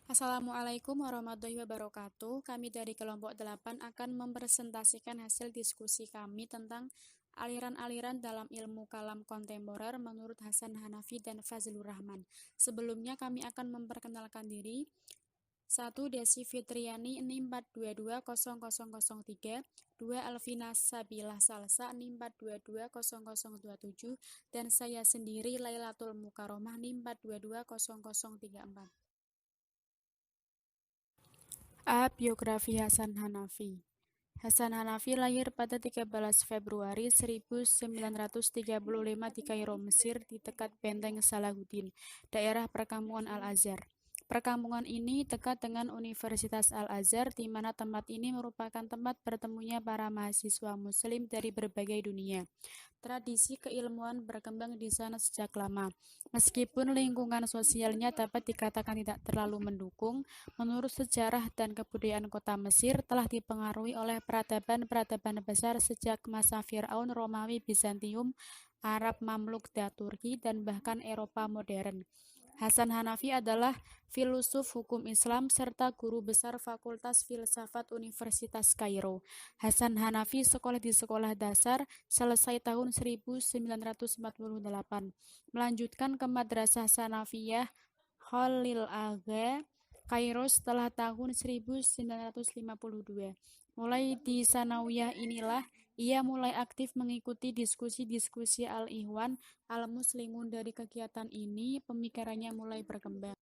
Assalamualaikum warahmatullahi wabarakatuh. Kami dari kelompok 8 akan mempresentasikan hasil diskusi kami tentang aliran-aliran dalam ilmu kalam kontemporer menurut Hasan Hanafi dan Fazlur Rahman. Sebelumnya kami akan memperkenalkan diri. 1. Desi Fitriani 64220003, 2. Alvina Sabilah Salsa 64220027, dan saya sendiri Lailatul Mukaromah 64220034. A. Biografi Hasan Hanafi. Hasan Hanafi lahir pada 13 Februari 1935 di Kairo, Mesir, di dekat Benteng Salahuddin, daerah perkampungan Al-Azhar. Perkampungan ini dekat dengan Universitas Al-Azhar, di mana tempat ini merupakan tempat bertemunya para mahasiswa Muslim dari berbagai dunia. Tradisi keilmuan berkembang di sana sejak lama. Meskipun lingkungan sosialnya dapat dikatakan tidak terlalu mendukung, menurut sejarah dan kebudayaan kota Mesir telah dipengaruhi oleh peradaban-peradaban besar sejak masa Firaun, Romawi, Bizantium, Arab Mamluk, Turki, dan bahkan Eropa modern. Hasan Hanafi adalah filsuf hukum Islam serta guru besar Fakultas Filsafat Universitas Kairo. Hasan Hanafi sekolah di sekolah dasar selesai tahun 1948, melanjutkan ke Madrasah Sanawiyah Khalil Agha, Kairo setelah tahun 1952. Mulai di Sanawiyah inilah ia mulai aktif mengikuti diskusi-diskusi Al-Ikhwan Al-Muslimun. Dari kegiatan ini, pemikirannya mulai berkembang.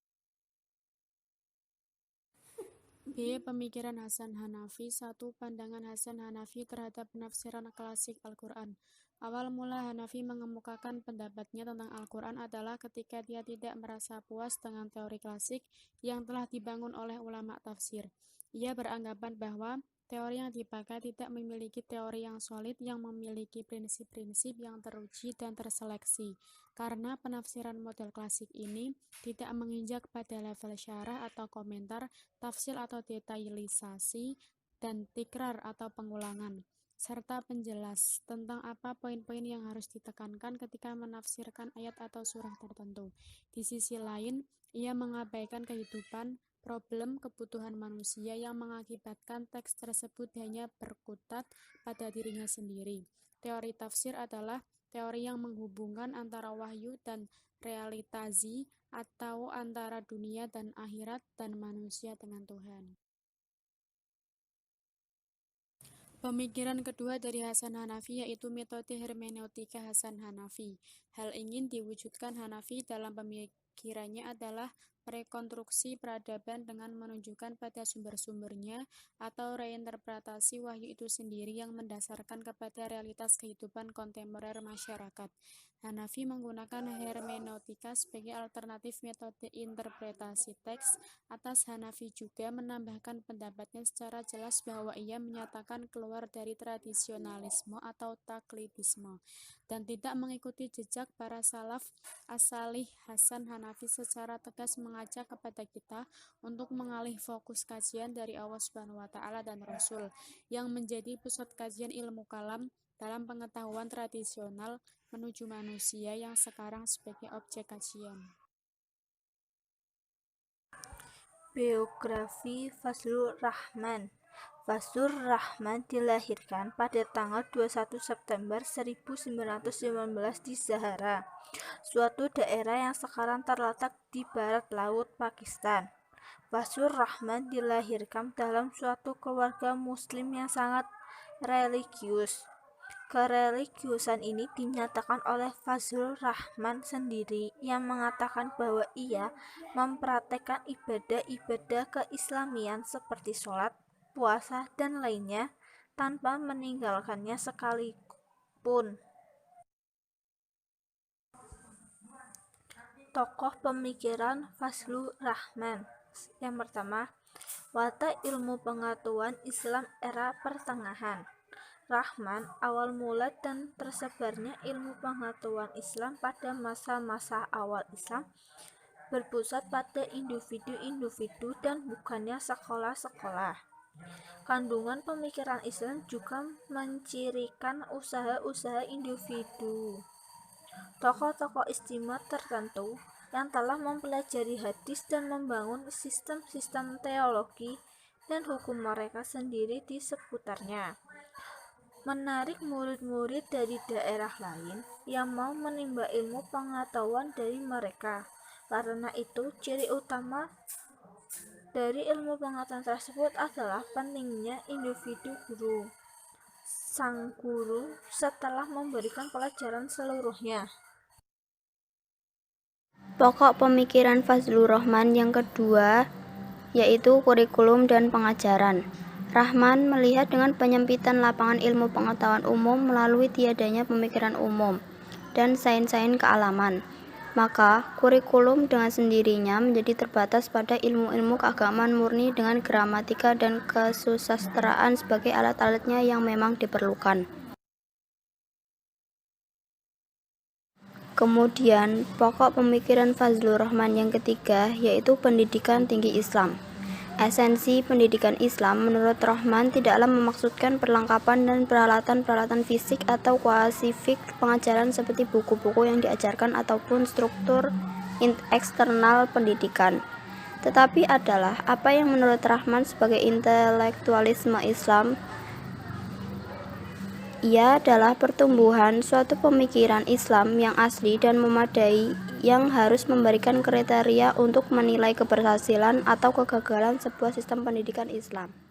B. Pemikiran Hasan Hanafi. 1. Pandangan Hasan Hanafi terhadap penafsiran klasik Al-Quran. Awal mula Hanafi mengemukakan pendapatnya tentang Al-Quran adalah ketika dia tidak merasa puas dengan teori klasik yang telah dibangun oleh ulama tafsir. Ia beranggapan bahwa teori yang dipakai tidak memiliki teori yang solid yang memiliki prinsip-prinsip yang teruji dan terseleksi, karena penafsiran model klasik ini tidak menginjak pada level syarah atau komentar, tafsir atau detailisasi, dan tikrar atau pengulangan, serta penjelas tentang apa poin-poin yang harus ditekankan ketika menafsirkan ayat atau surah tertentu. Di sisi lain, ia mengabaikan kehidupan, problem, kebutuhan manusia yang mengakibatkan teks tersebut hanya berkutat pada dirinya sendiri. Teori tafsir adalah teori yang menghubungkan antara wahyu dan realitazi, atau antara dunia dan akhirat dan manusia dengan Tuhan. Pemikiran kedua dari Hasan Hanafi yaitu metode hermeneutika Hasan Hanafi. Hal ingin diwujudkan Hanafi dalam pemikirannya adalah rekonstruksi peradaban dengan menunjukkan pada sumber-sumbernya atau reinterpretasi wahyu itu sendiri yang mendasarkan kepada realitas kehidupan kontemporer masyarakat. Hanafi menggunakan hermeneutika sebagai alternatif metode interpretasi teks. Atas Hanafi juga menambahkan pendapatnya secara jelas bahwa ia menyatakan keluar dari tradisionalisme atau taklidisme dan tidak mengikuti jejak para salaf as-salih. Hasan Hanafi secara tegas mengajak kepada kita untuk mengalih fokus kajian dari Allah Subhanahu wa taala dan Rasul yang menjadi pusat kajian ilmu kalam dalam pengetahuan tradisional menuju manusia yang sekarang sebagai objek kajian. Biografi Fazlur Rahman. Fazlur Rahman dilahirkan pada tanggal 21 September 1915 di Zahara, suatu daerah yang sekarang terletak di barat laut Pakistan. Fazlur Rahman dilahirkan dalam suatu keluarga muslim yang sangat religius. Kereligiusan ini dinyatakan oleh Fazlur Rahman sendiri yang mengatakan bahwa ia mempraktekkan ibadah-ibadah keislamian seperti sholat, puasa, dan lainnya tanpa meninggalkannya sekalipun. Tokoh pemikiran Fazlur Rahman. Yang pertama, watak ilmu pengetahuan Islam era pertengahan. Rahman awal mula dan tersebarnya ilmu pengetahuan Islam pada masa-masa awal Islam berpusat pada individu-individu dan bukannya sekolah-sekolah. Kandungan pemikiran Islam juga mencirikan usaha-usaha individu. tokoh-tokoh istimewa tertentu yang telah mempelajari hadis dan membangun sistem-sistem teologi dan hukum mereka sendiri di seputarnya, menarik murid-murid dari daerah lain yang mau menimba ilmu pengetahuan dari mereka. Karena itu, ciri utama dari ilmu pengetahuan tersebut adalah pentingnya individu guru. Sang guru setelah memberikan pelajaran seluruhnya. Pokok pemikiran Fazlur Rahman yang kedua yaitu kurikulum dan pengajaran. Rahman melihat dengan penyempitan lapangan ilmu pengetahuan umum melalui tiadanya pemikiran umum dan sains-sains kealaman. Maka, kurikulum dengan sendirinya menjadi terbatas pada ilmu-ilmu keagamaan murni dengan gramatika dan kesusastraan sebagai alat-alatnya yang memang diperlukan. Kemudian, pokok pemikiran Fazlur Rahman yang ketiga yaitu pendidikan tinggi Islam. Esensi pendidikan Islam menurut Rahman tidaklah memaksudkan perlengkapan dan peralatan-peralatan fisik atau kuasifik pengajaran seperti buku-buku yang diajarkan ataupun struktur eksternal pendidikan, tetapi adalah apa yang menurut Rahman sebagai intelektualisme Islam. Ia adalah pertumbuhan suatu pemikiran Islam yang asli dan memadai yang harus memberikan kriteria untuk menilai keberhasilan atau kegagalan sebuah sistem pendidikan Islam.